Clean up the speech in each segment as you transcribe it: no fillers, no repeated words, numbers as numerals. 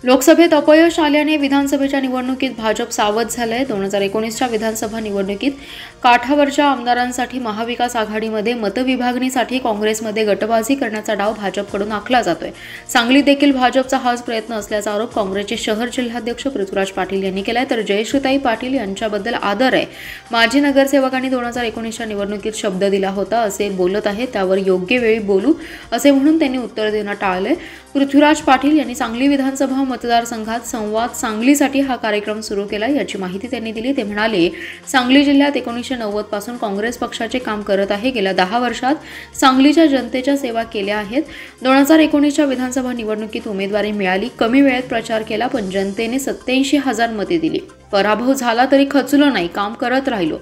लोकसभेत अपयश आल्याने विधानसभेच्या निवडणुकीत भाजप सावध झालंय। 2019च्या विधानसभा निवडणुकीत काठावरच्या आमदारांसाठी महाविकास आघाडीमध्ये मतविभागणीसाठी काँग्रेसमध्ये गटबाजी करण्याचा डाव भाजपकडून आखला जातोय। सांगलीत देखील भाजपचा हाच प्रयत्न असल्याचा आरोप काँग्रेसचे शहर जिल्हाध्यक्ष पृथ्वीराज पाटील यांनी केलाय। तर जयश्रीताई पाटील यांच्याबद्दल आदर आहे, माजी नगरसेवकांनी 2019च्या निवडणुकीत शब्द दिला होता असे बोलत आहेत, त्यावर योग्य वेळी बोलू असे म्हणून त्यांनी उत्तर देणं टाळले। पृथ्वीराज पाटील यांनी सांगली विधानसभा मतदारसंघात संवाद सांगलीसाठी हा कार्यक्रम सुरू केला, याची माहिती त्यांनी दिली। ते म्हणाले, सांगली जिल्ह्यात 1990 पासून काँग्रेस पक्षाचे काम करत आहे। गेल्या 10 वर्षात सांगलीच्या जनतेच्या सेवा केल्या आहेत। 2019च्या विधानसभा निवडणुकीत उमेदवारी मिळाली, कमी वेळेत प्रचार केला, पण जनतेने 87,000 मते दिली। पराभव झाला तरी खचलो नाही, काम करत राहिलो।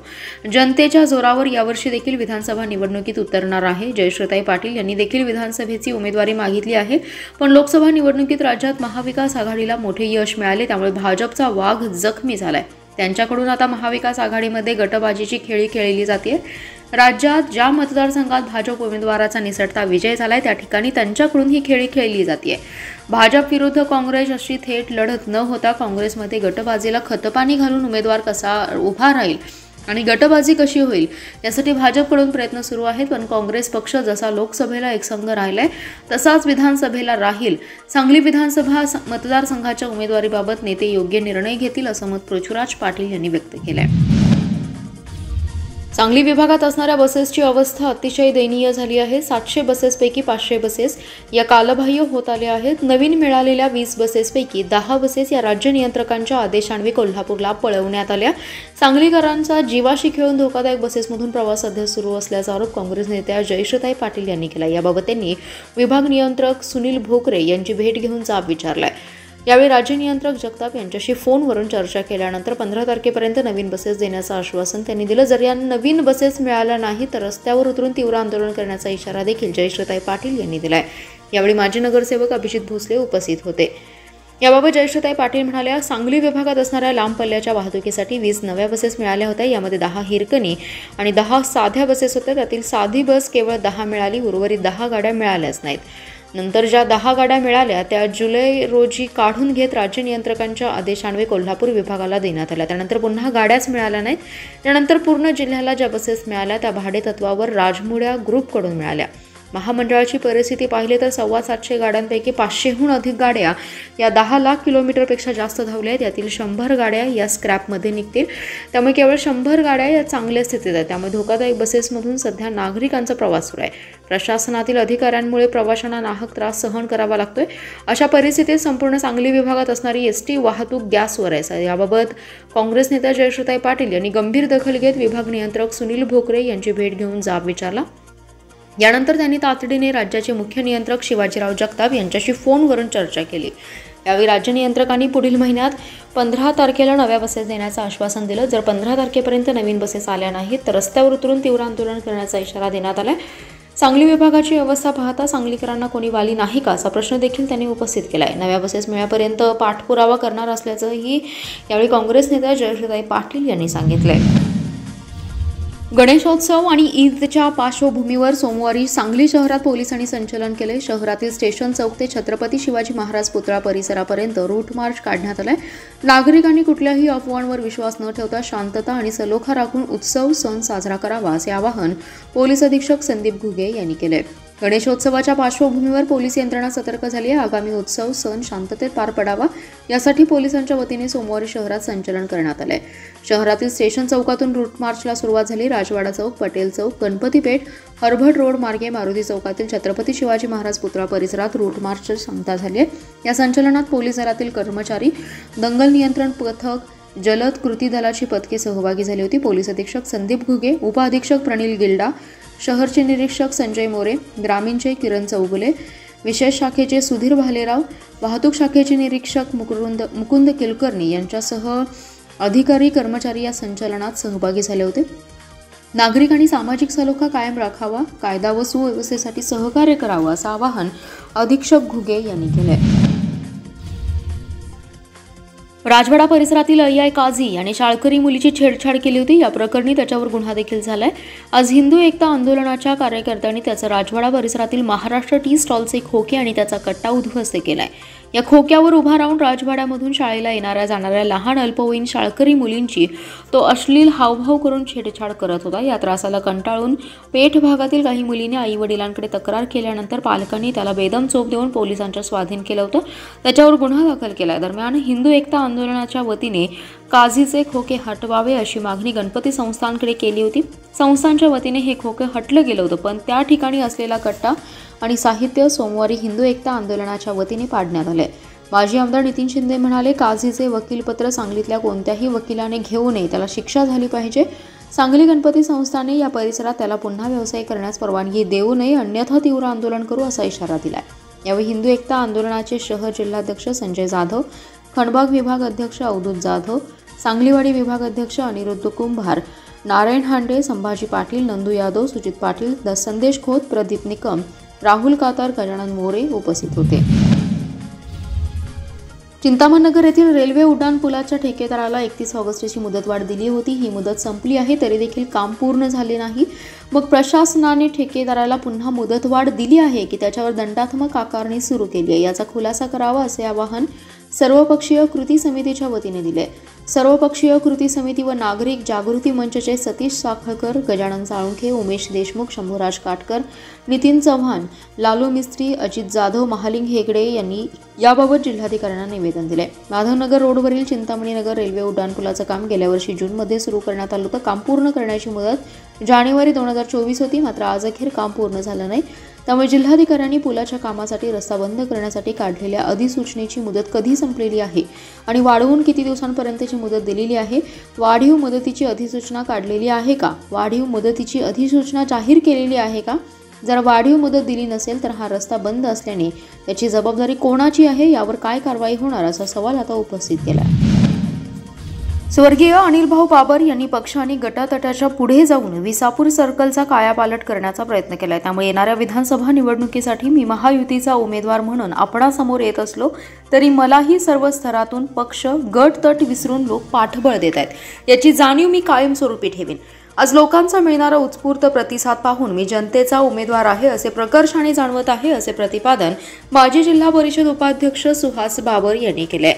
जनतेच्या जोरावर यावर्षी देखील विधानसभा निवडणुकीत उतरणार आहे। जयश्रीताई पाटील यांनी देखील विधानसभेची उमेदवारी मागितली आहे, पण लोकसभा निवडणुकीत राज्यात महाविकास आघाडीला मोठे यश मिळाले, त्यामुळे भाजपचा वाघ जखमी झालाय। त्यांच्याकडून आता महाविकास आघाडीमध्ये गटबाजीची खेळी खेळली जाते। राज्यात ज्या मतदारसंघात भाजप उमेदवाराचा निसटता विजय झालाय त्या ठिकाणी त्यांच्याकडून ही खेळी खेळली जाते। भाजप विरुद्ध काँग्रेस अशी थेट लढत न होता काँग्रेसमध्ये गटबाजीला खतपाणी घालून उमेदवार कसा उभा राहील आणि गटबाजी कशी होईल यासाठी भाजपकडून प्रयत्न सुरू आहेत, पण काँग्रेस पक्ष जसा लोकसभेला एकसंघ राहिलाय तसाच विधानसभेला राहील। सांगली विधानसभा मतदारसंघाच्या उमेदवारीबाबत नेते योग्य निर्णय घेतील असं मत पृथ्वीराज पाटील यांनी व्यक्त केलंय। सांगली विभागात असणाऱ्या बसेसची अवस्था अतिशय दयनीय झाली आहे। 700 बसेसपैकी 500 बसेस या कालबाह्य होत आल्या आहेत। नवीन मिळालेल्या 20 बसेसपैकी 10 बसेस या राज्य नियंत्रकांच्या आदेशान्वये कोल्हापूरला पळवण्यात आल्या। सांगलीकरांचा जीवाशी खेळून धोकादायक बसेसमधून प्रवास सध्या सुरू असल्याचा आरोप काँग्रेस नेत्या जयश्रीताई पाटील यांनी केला। याबाबत त्यांनी विभाग नियंत्रक सुनील भोकरे यांची भेट घेऊन जाब विचारलाय। यावेळी राज्य नियंत्रक जगताप यांच्याशी फोनवरून चर्चा केल्यानंतर 15 तारखेपर्यंत नवीन बसेस देण्याचं आश्वासन त्यांनी दिलं। जर या नवीन बसेस मिळाल्या नाही तर रस्त्यावर उतरून तीव्र आंदोलन करण्याचा इशारा देखील जयश्रीताई पाटील यांनी दिलाय। यावेळी माजी नगरसेवक अभिजित भोसले उपस्थित होते। याबाबत जयश्रीताई पाटील म्हणाल्या, सांगली विभागात असणाऱ्या लांब पल्ल्याच्या वाहतुकीसाठी 20 नव्या बसेस मिळाल्या होत्या। यामध्ये 10 हिरकणी आणि 10 साध्या बसेस होत्या। त्यातील साधी बस केवळ 10 मिळाली, उर्वरित 10 गाड्या मिळाल्याच नाहीत। नंतर ज्या 10 गाड्या मिळाल्या त्या जुलै रोजी काढून घेत राज्य नियंत्रकांच्या आदेशान्वये कोल्हापूर विभागाला देण्यात आल्या। त्यानंतर पुन्हा गाड्याच मिळाल्या नाहीत। त्यानंतर पूर्ण जिल्ह्याला ज्या बसेस मिळाल्या त्या भाडे तत्वावर राजमुड्या ग्रुपकडून मिळाल्या। महामंडळाची परिस्थिती पाहिली तर 750 गाड्यांपैकी 500हून अधिक गाड्या या 10 लाख किलोमीटरपेक्षा जास्त धावल्या आहेत। यातील 100 गाड्या या स्क्रॅपमध्ये निघतील, त्यामुळे केवळ 100 गाड्या या चांगल्या स्थितीत आहेत। त्यामुळे धोकादायक बसेसमधून सध्या नागरिकांचा प्रवास सुरू आहे। प्रशासनातील अधिकाऱ्यांमुळे प्रवाशांना नाहक त्रास सहन करावा लागतोय। अशा परिस्थितीत संपूर्ण सांगली विभागात असणारी एसटी वाहतूक गॅसवर आहे। याबाबत काँग्रेस नेत्या जयश्रीताई पाटील यांनी गंभीर दखल घेत विभाग नियंत्रक सुनील भोकरे यांची भेट घेऊन जाब विचारला। यानंतर त्यांनी तातडीने राज्याचे मुख्य नियंत्रक शिवाजीराव जगताप यांच्याशी फोनवरून चर्चा केली। यावेळी राज्य नियंत्रकांनी पुढील महिन्यात 15 तारखेला नव्या बसेस देण्याचं आश्वासन दिलं। जर 15 तारखेपर्यंत नवीन बसेस आल्या नाहीत तर रस्त्यावर उतरून तीव्र आंदोलन करण्याचा इशारा देण्यात आलाय। सांगली विभागाची अवस्था पाहता सांगलीकरांना कोणी वाली नाही का असा प्रश्न देखील त्यांनी उपस्थित केलाय। नव्या बसेस मिळेपर्यंत पाठपुरावा करणार असल्याचंही यावेळी काँग्रेस नेत्या जयश्रीताई पाटील यांनी सांगितलंय। गणेशोत्सव आणि ईदच्या पार्श्वभूमीवर सोमवारी सांगली शहरात पोलिसांनी संचलन केले। शहरातील स्टेशन चौक ते छत्रपती शिवाजी महाराज पुतळा परिसरापर्यंत रूट मार्च काढण्यात आलाय। नागरिकांनी कुठल्याही अफवांवर विश्वास न ठेवता शांतता आणि सलोखा राखून उत्सव सण साजरा करावा असे आवाहन पोलीस अधीक्षक संदीप घुगे यांनी केले। गणेशोत्सवाच्या पार्श्वभूमीवर पोलीस यंत्रणा सतर्क झाली आहे। आगामी उत्सव सण शांततेत पार पडावा यासाठी पोलिसांच्या वतीने सोमवारी शहरात संचलन करण्यात आले। शहरातील स्टेशन चौकातून रूट मार्चला सुरुवात झाली। राजवाडा चौक, पटेल चौक, गणपती पेठ, हरभट रोड मार्गे मारुती चौकातील छत्रपती शिवाजी महाराज पुतळा परिसरात रूट मार्चची सांगता झाली आहे। या संचलनात पोलीस दलातील कर्मचारी, दंगल नियंत्रण पथक, जलद कृती दलाची पथके सहभागी झाली होती। पोलीस अधीक्षक संदीप घुगे, उपअधीक्षक प्रणिल गिल्डा, शहरचे निरीक्षक संजय मोरे, ग्रामीणचे किरण चौगुले, विशेष शाखेचे सुधीर भालेराव, वाहतूक शाखेचे निरीक्षक मुकुंद कुलकर्णी यांच्यासह अधिकारी कर्मचारी या संचलनात सहभागी झाले होते। नागरिकांनी सामाजिक सलोखा कायम राखावा, कायदा व सुव्यवस्थेसाठी सहकार्य करावं असं आवाहन अधीक्षक घुगे यांनी केलंय। राजवाडा परिसरातील अय्याय काझी याने शाळकरी मुलीची छेडछाड केली होती। या प्रकरणी त्याच्यावर गुन्हा देखील झालाय। आज हिंदू एकता आंदोलनाच्या कार्यकर्त्यांनी त्याचं राजवाडा परिसरातील महाराष्ट्र टी स्टॉलचे खोके आणि त्याचा कट्टा उद्ध्वस्त केलाय। या खोक्यावर उभा राहून राजवाड्यामधून शाळेला येणाऱ्या जाणाऱ्या लहान अल्पवयीन शाळकरी मुलींची तो अश्लील हावभाव करून छेडछाड करत होता। या त्रासाला कंटाळून पेठ भागातील काही मुलींनी आई वडिलांकडे तक्रार केल्यानंतर पालकांनी त्याला बेदम चोप देऊन पोलिसांच्या स्वाधीन केलं होतं। त्याच्यावर गुन्हा दाखल केला। दरम्यान हिंदू एकता आंदोलनाच्या वतीने काझीचे खोके हटवावे अशी मागणी गणपती संस्थांकडे केली होती। संस्थांच्या वतीने हे खोके हटलं गेलं होतं, पण त्या ठिकाणी असलेला कट्टा आणि साहित्य सोमवारी हिंदू एकता आंदोलनाच्या वतीने पाडण्यात आले। माजी आमदार नितीन शिंदे म्हणाले, काझीचे वकीलपत्र सांगलीतल्या कोणत्याही वकिलाने घेऊ नये, त्याला शिक्षा झाली पाहिजे। सांगली गणपती संस्थाने या परिसरात त्याला पुन्हा व्यवसाय करण्यास परवानगी देऊ नये, अन्यथा तीव्र आंदोलन करू असा इशारा दिलाय। यावेळी हिंदू एकता आंदोलनाचे शहर जिल्हाध्यक्ष संजय जाधव, खंडबाग विभाग अध्यक्ष अवधूत जाधव, सांगलीवाडी विभाग अध्यक्ष अनिरुद्ध कुंभार, नारायण हांडे, संभाजी पाटील, नंदू यादव, सुजित पाटील, संदेश खोत, प्रदीप निकम, राहुल कातर, गजानन मोरे उपस्थित होते। चिंतामणनगर येथील रेल्वे उड्डाण पुलाच्या ठेकेदाराला 31 ऑगस्टची मुदतवाढ दिली होती। ही मुदत संपली आहे, तरी देखील काम पूर्ण झाले नाही। मग प्रशासनाने ठेकेदाराला पुन्हा मुदतवाढ दिली आहे की त्याच्यावर दंडात्मक आकारणी सुरू केली आहे, याचा खुलासा करावा असे आवाहन सर्वपक्षीय कृती समितीच्या वतीने दिले। सर्वपक्षीय कृती समिती व नागरिक जागृती मंचचे सतीश साखळकर, गजानन साळुंखे, उमेश देशमुख, शंभूराज काटकर, नितीन चव्हाण, लालू मिस्त्री, अजित जाधव, महालिंग हेगडे यांनी याबाबत जिल्हाधिकाऱ्यांना निवेदन दिले। माधवनगर रोडवरील चिंतामणीनगर रेल्वे उड्डाणपुलाचं काम गेल्या वर्षी जूनमध्ये सुरू करण्यात आलं होतं। काम पूर्ण करण्याची मुदत जानेवारी 2024 होती, मात्र आज अखेर काम पूर्ण झालं नाही। त्यामुळे जिल्हाधिकाऱ्यांनी पुलाच्या कामासाठी रस्ता बंद करण्यासाठी काढलेल्या अधिसूचनेची मुदत कधी संपलेली आहे आणि वाढवून किती दिवसांपर्यंतची मुदत दिलेली आहे, वाढीव मुदतीची अधिसूचना काढलेली आहे का, वाढीव मुदतीची अधिसूचना जाहीर केलेली आहे का, जर वाढीव मुदत दिली नसेल तर हा रस्ता बंद असल्याने त्याची जबाबदारी कोणाची आहे, यावर काय कारवाई होणार असा सवाल आता उपस्थित केला आहे। स्वर्गीय अनिलभाऊ बाबर यांनी पक्ष आणि गटातटाच्या पुढे जाऊन विसापूर सर्कलचा कायापालट करण्याचा प्रयत्न केलाय। त्यामुळे येणाऱ्या विधानसभा निवडणुकीसाठी मी महायुतीचा उमेदवार म्हणून आपणासमोर येत असलो तरी मलाही सर्व स्तरातून पक्ष गटतट विसरून लोक पाठबळ देत आहेत, याची जाणीव मी कायमस्वरूपी ठेवीन। आज लोकांचा मिळणारा उत्स्फूर्त प्रतिसाद पाहून मी जनतेचा उमेदवार आहे असे प्रकर्षाने जाणवत आहे, असे प्रतिपादन माजी जिल्हा परिषद उपाध्यक्ष सुहास बाबर यांनी केले।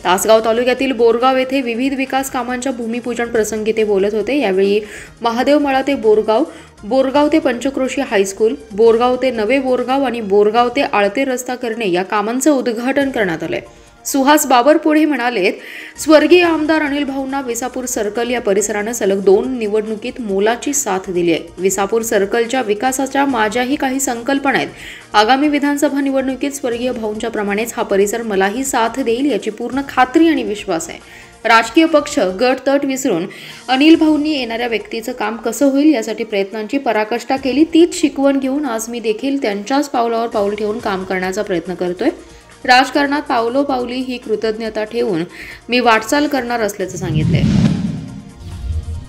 तासगाव तालुक्यातील बोरगाव येथे विविध विकास कामांच्या भूमिपूजन प्रसंगी ते बोलत होते। यावेळी महादेवमळा ते बोरगाव, बोरगाव ते पंचक्रोशी हायस्कूल, बोरगाव ते नवे बोरगाव आणि बोरगाव ते आळते रस्ता करणे या कामांचं उद्घाटन करण्यात आले। सुहास बाबर पुढे म्हणाले, स्वर्गीय आमदार अनिल भाऊंना विसापूर सर्कल या परिसरानं सलग 2 निवडणुकीत मोलाची साथ दिली आहे। विसापूर सर्कलच्या विकासाच्या माझ्याही काही संकल्पना आहेत। आगामी विधानसभा निवडणुकीत स्वर्गीय भाऊंच्या प्रमाणेच हा परिसर मलाही साथ देईल याची पूर्ण खात्री आणि विश्वास आहे। राजकीय पक्ष गटतट विसरून अनिल भाऊंनी येणाऱ्या व्यक्तीचं काम कसं होईल यासाठी प्रयत्नांची पराकाष्ठा केली। तीच शिकवण घेऊन आज मी देखील त्यांच्याच पावलावर पाऊल ठेवून काम करण्याचा प्रयत्न करतोय। राजकारणात पावलोपावली ही कृतज्ञता ठेवून मी वाटचाल करणार असल्याचं सांगितले।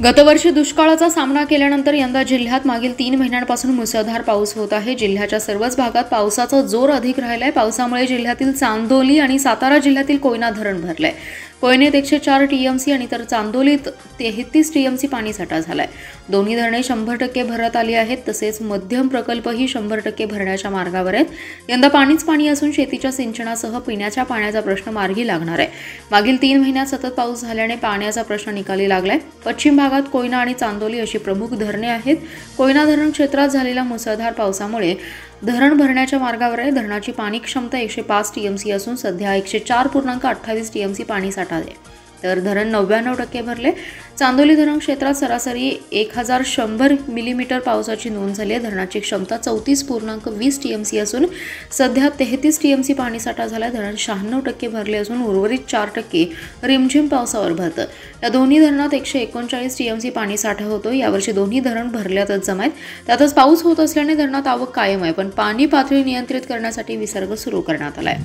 गतवर्षी दुष्काळाचा सामना केल्यानंतर यंदा जिल्ह्यात मागील 3 महिन्यांपासून मुसळधार पाऊस होत आहे। जिल्ह्याच्या सर्वच भागात पावसाचा जोर अधिक राहिलाय। पावसामुळे जिल्ह्यातील चांदोली आणि सातारा जिल्ह्यातील कोयना धरण भरलंय। कोयनेत 104 टीएमसी आणि तर चांदोलीत 33 टीएमसी पाणीसाठा झालाय। दोन्ही धरणे 100% भरत आली आहेत, तसेच मध्यम प्रकल्पही 100% भरण्याच्या मार्गावर आहेत। यंदा पाणीच पाणी असून शेतीच्या सिंचनासह पिण्याच्या पाण्याचा प्रश्न मार्गी लागणार आहे। मागील 3 महिन्यात सतत पाऊस झाल्याने पाण्याचा प्रश्न निकाली लागलाय। पश्चिम भागात कोयना आणि चांदोली अशी प्रमुख धरणे आहेत। कोयना धरण क्षेत्रात झालेल्या मुसळधार पावसामुळे धरण भरण्याच्या मार्गावर आहे। धरणाची पाणी क्षमता 105 टीएमसी असून सध्या 104.28 टीएमसी पाणीसाठा आहे, तर धरण 99% भरले। चांदोली धरण क्षेत्रात सरासरी 1100 मिलीमीटर पावसाची नोंद झाली आहे। धरणाची क्षमता 34.20 टीएमसी असून सध्या 33 टीएमसी पाणीसाठा झाला। धरण 96% भरले असून उर्वरित 4% रिमझिम पावसावर भरतं। या दोन्ही धरणात 139 टीएमसी पाणीसाठा होतो। यावर्षी दोन्ही धरण भरल्यातच जमा आहेत। त्यातच पाऊस होत असल्याने धरणात आवक कायम आहे, पण पाणी पातळी नियंत्रित करण्यासाठी विसर्ग सुरू करण्यात आलाय।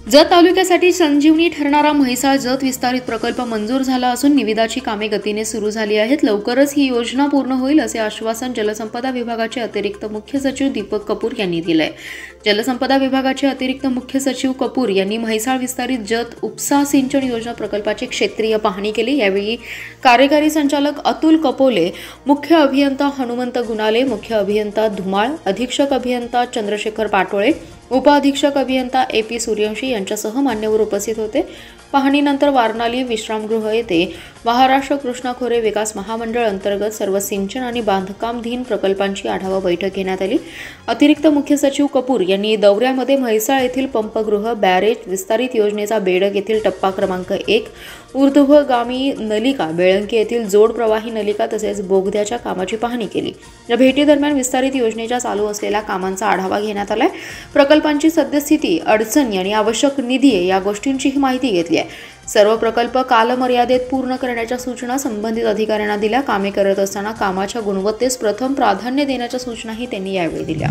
जत तालुक्यासाठी संजीवनी ठरणारा म्हैसाळ जत विस्तारित प्रकल्प मंजूर झाला असून निविदाची कामे गतीने सुरू झाली आहेत। लवकरच ही योजना पूर्ण होईल असे आश्वासन जलसंपदा विभागाचे अतिरिक्त मुख्य सचिव दीपक कपूर यांनी दिले। जलसंपदा विभागाचे अतिरिक्त मुख्य सचिव कपूर यांनी म्हैसाळ विस्तारित जत उपसा सिंचन योजना प्रकल्पाची क्षेत्रीय पाहणी केली। यावेळी कार्यकारी संचालक अतुल कपोले, मुख्य अभियंता हनुमंत गुणाले, मुख्य अभियंता धुमाळ, अधीक्षक अभियंता चंद्रशेखर पाटोळे, उपअधीक्षक अभियंता AP सूर्यवंशी यांच्यासह मान्यवर उपस्थित होते। पाहणीनंतर वारणाली विश्रामगृह येथे महाराष्ट्र कृष्णा खोरे विकास महामंडळ अंतर्गत सर्व सिंचन आणि बांधकामधीन प्रकल्पांची आढावा बैठक घेण्यात आली। अतिरिक्त मुख्य सचिव कपूर यांनी दौऱ्यामध्ये म्हैसाळ येथील पंपगृह, बॅरेज, विस्तारित योजनेचा बेडग येथील टप्पा क्रमांक 1, ऊर्ध्वगामी नलिका, बेळंकी येथील जोड प्रवाही नलिका तसेच बोगद्याच्या कामाची पाहणी केली। या भेटीदरम्यान विस्तारित योजनेच्या चालू असलेल्या कामांचा आढावा घेण्यात आलाय। प्रकल्पांची सद्यस्थिती, अडचणी आणि आवश्यक निधी या गोष्टींचीही माहिती घेतली आहे। सर्व प्रकल्प कालमर्यादेत पूर्ण करण्याच्या सूचना संबंधित अधिकाऱ्यांना दिल्या। कामे करत असताना कामाच्या गुणवत्तेस प्रथम प्राधान्य देण्याच्या सूचनाही त्यांनी यावेळी दिल्या।